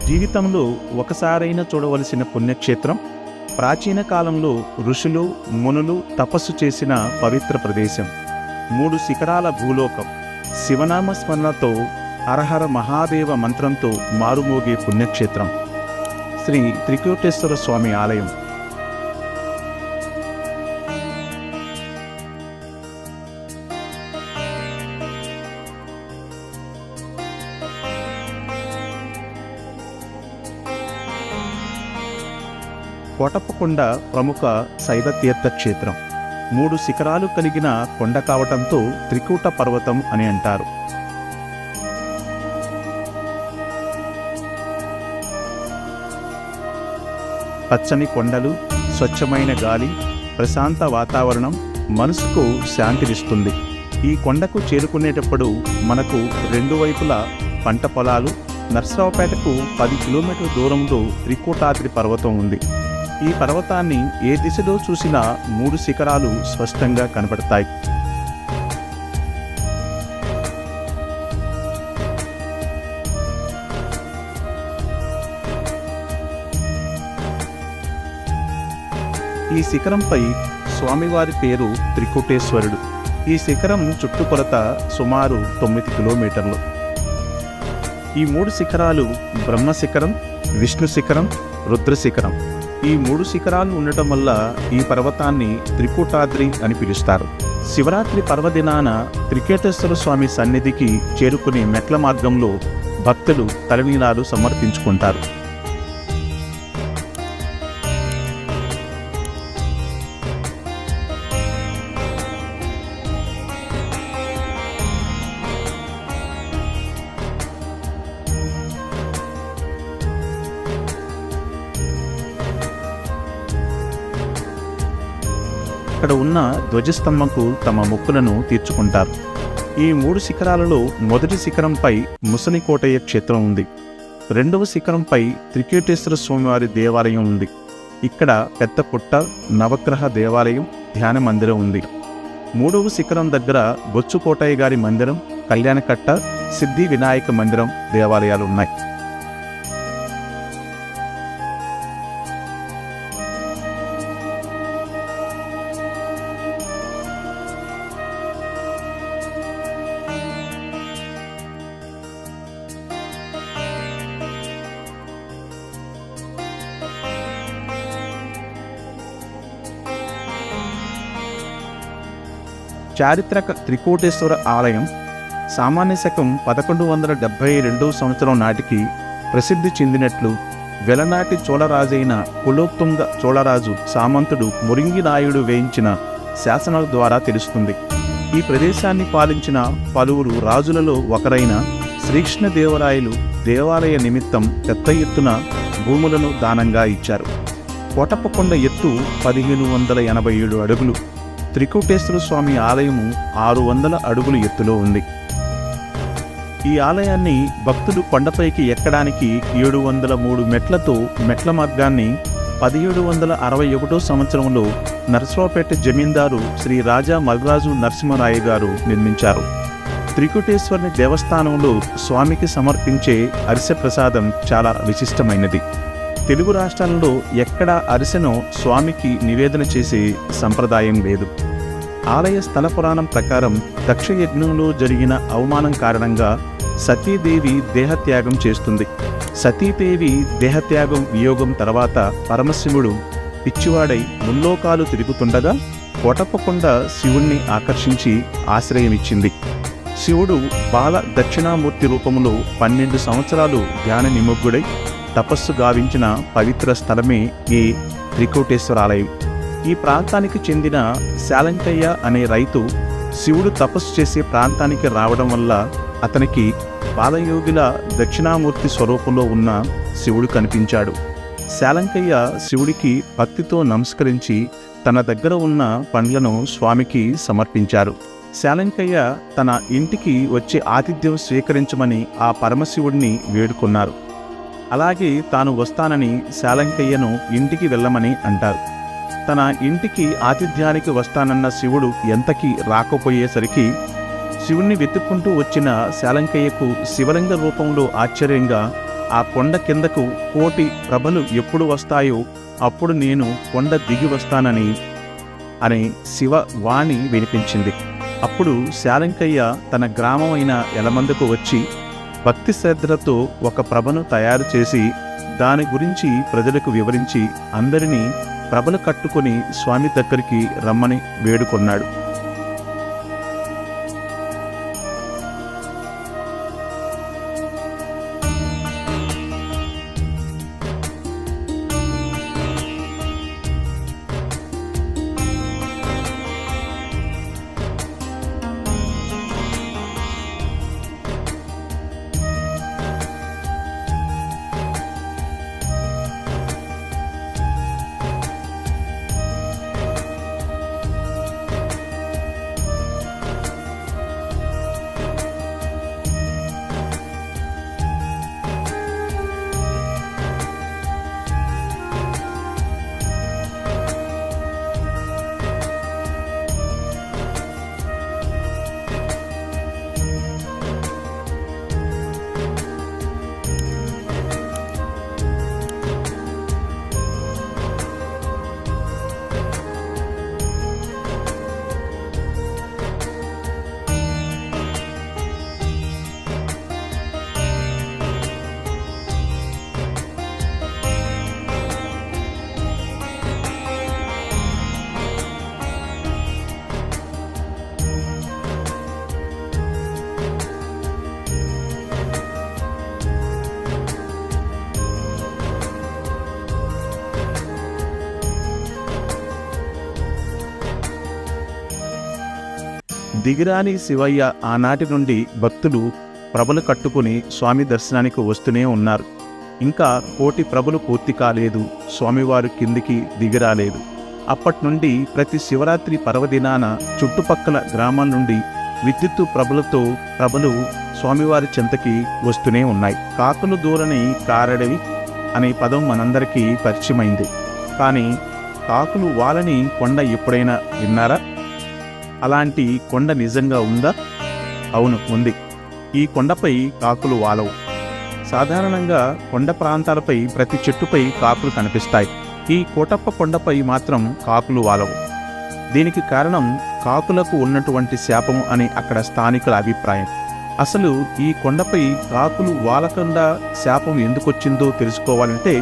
జీవితంలో ఒకసారైనా చూడవలసిన పుణ్యక్షేత్రం, ప్రాచీన కాలంలో ఋషులు మునులు తపస్సు చేసిన పవిత్ర ప్రదేశం, 3 శిఖరాల భూలోకం, శివనామ స్మరణతో హరహర మహాదేవ మంత్రంతో మారుమోగే పుణ్యక్షేత్రం శ్రీ త్రికూటేశ్వర స్వామి ఆలయం. కోటప్పకొండ ప్రముఖ శైవ తీర్థక్షేత్రం. 3 శిఖరాలు కలిగిన కొండ కావటంతో త్రికూట పర్వతం అని అంటారు. పచ్చని కొండలు, స్వచ్ఛమైన గాలి, ప్రశాంత వాతావరణం మనసుకు శాంతినిస్తుంది. ఈ కొండకు చేరుకునేటప్పుడు మనకు 2 వైపులా పంట పొలాలు, నర్సరావుపేటకు 10 కిలోమీటర్ల దూరంలో త్రికూటాద్రి పర్వతం ఉంది. ఈ పర్వతాన్ని ఏ దిశలో చూసినా 3 శిఖరాలు స్పష్టంగా కనబడతాయి. ఈ శిఖరంపై స్వామివారి పేరు త్రికూటేశ్వరుడు. ఈ శిఖరం చుట్టుకొలత సుమారు 9 కిలోమీటర్లు. ఈ 3 శిఖరాలు బ్రహ్మ శిఖరం, విష్ణు శిఖరం, రుద్ర శిఖరం. ఈ 3 శిఖరాలు ఉండటం వల్ల ఈ పర్వతాన్ని త్రికూటాద్రి అని పిలుస్తారు. శివరాత్రి పర్వదినాన త్రికూటేశ్వర స్వామి సన్నిధికి చేరుకునే మెట్ల మార్గంలో భక్తులు తలనీలాలు సమర్పించుకుంటారు. అక్కడ ఉన్న ధ్వజస్తంభంకు తమ మొక్కులను తీర్చుకుంటారు. ఈ 3 శిఖరాలలో మొదటి శిఖరంపై ముసలికోటయ్య క్షేత్రం ఉంది. 2వ శిఖరంపై త్రికూటేశ్వర స్వామివారి దేవాలయం ఉంది. ఇక్కడ పెద్ద పుట్ట, నవగ్రహ దేవాలయం, ధ్యాన మందిరం ఉంది. 3వ శిఖరం దగ్గర బొచ్చుకోటయ్య గారి మందిరం, కళ్యాణకట్ట, సిద్ధి వినాయక మందిరం దేవాలయాలు ఉన్నాయి. చారిత్రక త్రికూటేశ్వర ఆలయం సామాన్య శకం 1172 సంవత్సరం నాటికి ప్రసిద్ధి చెందినట్లు వెలనాటి చోళరాజైన కులోత్తుంగ చోళరాజు సామంతుడు మురింగి నాయుడు వేయించిన శాసనాల ద్వారా తెలుస్తుంది. ఈ ప్రదేశాన్ని పాలించిన పలువురు రాజులలో ఒకరైన శ్రీకృష్ణదేవరాయలు దేవాలయ నిమిత్తం పెద్ద ఎత్తున భూములను దానంగా ఇచ్చారు. కోటప్పకొండ ఎత్తు 1587 అడుగులు. త్రికూటేశ్వర స్వామి ఆలయము 600 అడుగులు ఎత్తులో ఉంది. ఈ ఆలయాన్ని భక్తులు కొండపైకి ఎక్కడానికి 703 మెట్లతో మెట్ల మార్గాన్ని 1761 సంవత్సరంలో నరసరావుపేట జమీందారు శ్రీ రాజా మల్రాజు నరసింహరాయ గారు నిర్మించారు. త్రికూటేశ్వరుని దేవస్థానంలో స్వామికి సమర్పించే అరిసె ప్రసాదం చాలా విశిష్టమైనది. తెలుగు రాష్ట్రాలలో ఎక్కడా అరిసెను స్వామికి నివేదన చేసే సంప్రదాయం లేదు. ఆలయ స్థల పురాణం ప్రకారం దక్షయజ్ఞంలో జరిగిన అవమానం కారణంగా సతీదేవి దేహత్యాగం చేస్తుంది. సతీదేవి దేహత్యాగం వియోగం తర్వాత పరమశివుడు పిచ్చివాడై ముల్లోకాలు తిరుగుతుండగా కోటప్పకొండ శివుణ్ణి ఆకర్షించి ఆశ్రయమిచ్చింది. శివుడు బాల దక్షిణామూర్తి రూపంలో 12 సంవత్సరాలు ధ్యాన నిమగ్నుడై తపస్సు గావించిన పవిత్ర స్థలమే ఈ త్రికూటేశ్వర ఆలయం. ఈ ప్రాంతానికి చెందిన శాలంకయ్య అనే రైతు శివుడు తపస్సు చేసే ప్రాంతానికి రావడం వల్ల అతనికి బాలయోగిల దక్షిణామూర్తి స్వరూపంలో ఉన్న శివుడు కనిపించాడు. శాలంకయ్య శివుడికి భక్తితో నమస్కరించి తన దగ్గర ఉన్న పండ్లను స్వామికి సమర్పించారు. శాలంకయ్య తన ఇంటికి వచ్చే ఆతిథ్యం స్వీకరించమని ఆ పరమశివుడిని వేడుకున్నారు. అలాగే తాను వస్తానని శాలంకయ్యను ఇంటికి వెళ్ళమని అంటారు. తన ఇంటికి ఆతిథ్యానికి వస్తానన్న శివుడు ఎంతకీ రాకపోయేసరికి శివుణ్ణి వెతుక్కుంటూ వచ్చిన శాలంకయ్యకు శివలింగ రూపంలో ఆశ్చర్యంగా ఆ కొండ కిందకు కోటి ప్రభలు ఎప్పుడు వస్తాయో అప్పుడు నేను కొండ దిగి వస్తానని అనే శివ వాణి వినిపించింది. అప్పుడు శాలంకయ్య తన గ్రామమైన యలమందుకు వచ్చి భక్తి శ్రద్ధలతో ఒక ప్రభను తయారు చేసి దాని గురించి ప్రజలకు వివరించి అందరినీ ప్రభలు కట్టుకొని స్వామి దగ్గరికి రమ్మని వేడుకొన్నాడు. దిగిరాని శివయ్య ఆనాటి నుండి భక్తులు ప్రభలు కట్టుకుని స్వామి దర్శనానికి వస్తూనే ఉన్నారు. ఇంకా కోటి ప్రభలు పూర్తి కాలేదు, స్వామివారు కిందికి దిగిరాలేదు. అప్పట్నుండి ప్రతి శివరాత్రి పర్వదినాన చుట్టుపక్కల గ్రామాల నుండి విద్యుత్తు ప్రభలతో ప్రభలు స్వామివారి చెంతకి వస్తూనే ఉన్నాయి. కాకులు దూరని కారడవి అనే పదం మనందరికీ పరిచయమైంది. కానీ కాకులు వాలని కొండ ఎప్పుడైనా విన్నారా? అలాంటి కొండ నిజంగా ఉందా? అవును, ఉంది. ఈ కొండపై కాకులు వాలవు. సాధారణంగా కొండ ప్రాంతాలపై ప్రతి చెట్టుపై కాకులు కనిపిస్తాయి. ఈ కోటప్ప కొండపై మాత్రం కాకులు వాలవు. దీనికి కారణం కాకులకు ఉన్నటువంటి శాపం అని అక్కడ స్థానికుల అభిప్రాయం. అసలు ఈ కొండపై కాకులు వాలకుండా శాపం ఎందుకొచ్చిందో తెలుసుకోవాలంటే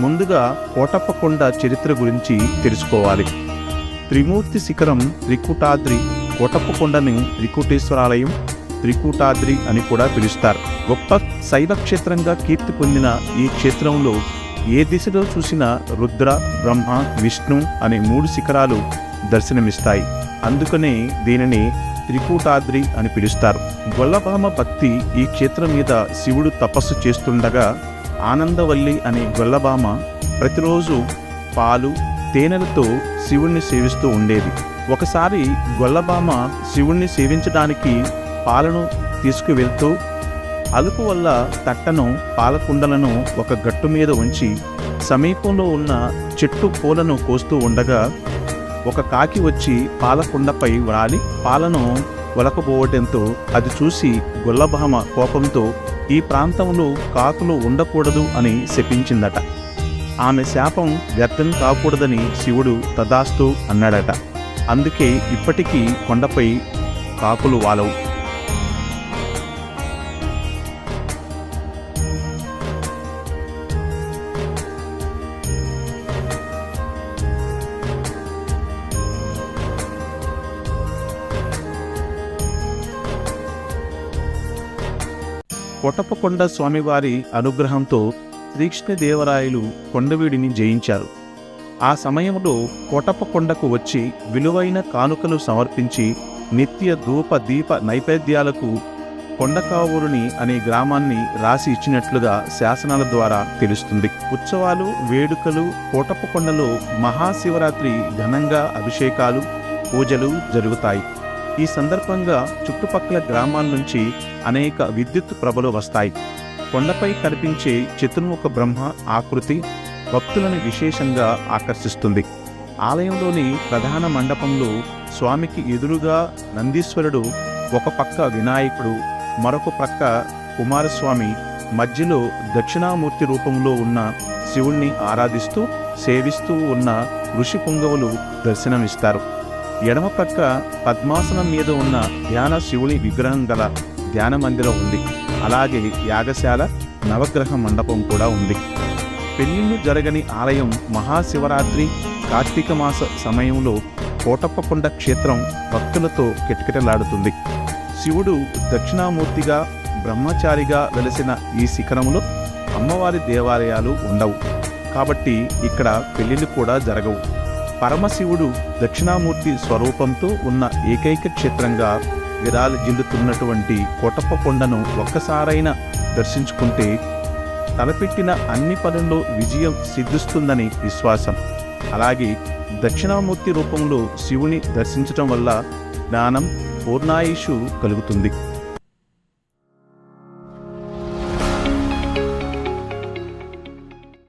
ముందుగా కోటప్ప కొండ చరిత్ర గురించి తెలుసుకోవాలి. త్రిమూర్తి శిఖరం త్రికూటాద్రి. కోటప్ప కొండని త్రికూటేశ్వరాలయం, త్రికూటాద్రి అని కూడా పిలుస్తారు. గొప్ప శైవ క్షేత్రంగా కీర్తి పొందిన ఈ క్షేత్రంలో ఏ దిశలో చూసినా రుద్ర, బ్రహ్మ, విష్ణు అనే 3 శిఖరాలు దర్శనమిస్తాయి. అందుకనే దీనిని త్రికూటాద్రి అని పిలుస్తారు. గొల్లభామ భక్తి ఈ క్షేత్రం మీద శివుడు తపస్సు చేస్తుండగా ఆనందవల్లి అనే గొల్లభామ ప్రతిరోజు పాలు, తేనెలతో శివుణ్ణి సేవిస్తూ ఉండేది. ఒకసారి గొల్లభామ శివుణ్ణి సేవించడానికి పాలను తీసుకువెళ్తూ అలుపు వల్ల తట్టను, పాలకుండలను ఒక గట్టు మీద ఉంచి సమీపంలో ఉన్న చెట్టు పూలను కోస్తూ ఉండగా ఒక కాకి వచ్చి పాలకుండపై వాలి పాలను ఒలకపోవడంతో అది చూసి గొల్లభామ కోపంతో ఈ ప్రాంతంలో కాకులు ఉండకూడదు అని శపించిందట. ఆమె శాపం వ్యర్థం కాకూడదని శివుడు తదాస్తు అన్నాడట. అందుకే ఇప్పటికీ కొండపై కాకులు వాలవు. కోటప్పకొండ స్వామివారి అనుగ్రహంతో శ్రీకృష్ణదేవరాయలు కొండవీడిని జయించారు. ఆ సమయంలో కోటప్పకొండకు వచ్చి విలువైన కానుకలు సమర్పించి నిత్య ధూప దీప నైవేద్యాలకు కొండకావూరుని అనే గ్రామాన్ని రాసి ఇచ్చినట్లుగా శాసనాల ద్వారా తెలుస్తుంది. ఉత్సవాలు, వేడుకలు కోటప్పకొండలో మహాశివరాత్రి ఘనంగా అభిషేకాలు, పూజలు జరుగుతాయి. ఈ సందర్భంగా చుట్టుపక్కల గ్రామాల నుంచి అనేక విద్యుత్ ప్రభలు వస్తాయి. కొండపై కనిపించే చతుర్ముఖ బ్రహ్మ ఆకృతి భక్తులను విశేషంగా ఆకర్షిస్తుంది. ఆలయంలోని ప్రధాన మండపంలో స్వామికి ఎదురుగా నందీశ్వరుడు, ఒక పక్క వినాయకుడు, మరొక పక్క కుమారస్వామి మధ్యలో దక్షిణామూర్తి రూపంలో ఉన్న శివుణ్ణి ఆరాధిస్తూ సేవిస్తూ ఉన్న ఋషి పుంగవులు దర్శనమిస్తారు. ఎడమ ప్రక్క పద్మాసనం మీద ఉన్న ధ్యాన శివుని విగ్రహం గల ధ్యాన మందిరం ఉంది. అలాగే యాగశాల, నవగ్రహ మండపం కూడా ఉంది. పెళ్లిళ్ళు జరగని ఆలయం మహాశివరాత్రి, కార్తీక మాస సమయంలో కోటప్పకొండ క్షేత్రం భక్తులతో కిటకిటలాడుతుంది. శివుడు దక్షిణామూర్తిగా బ్రహ్మచారిగా వెలసిన ఈ శిఖరంలో అమ్మవారి దేవాలయాలు ఉండవు. కాబట్టి ఇక్కడ పెళ్లిళ్ళు కూడా జరగవు. పరమశివుడు దక్షిణామూర్తి స్వరూపంతో ఉన్న ఏకైక క్షేత్రంగా విరాజిల్లుతున్నటువంటి కోటప్పకొండను ఒక్కసారైనా దర్శించుకుంటే తలపెట్టిన అన్ని పనుల్లో విజయం సిద్ధిస్తుందని విశ్వాసం. అలాగే దక్షిణామూర్తి రూపంలో శివుని దర్శించటం వల్ల జ్ఞానం, పూర్ణాయుషు కలుగుతుంది.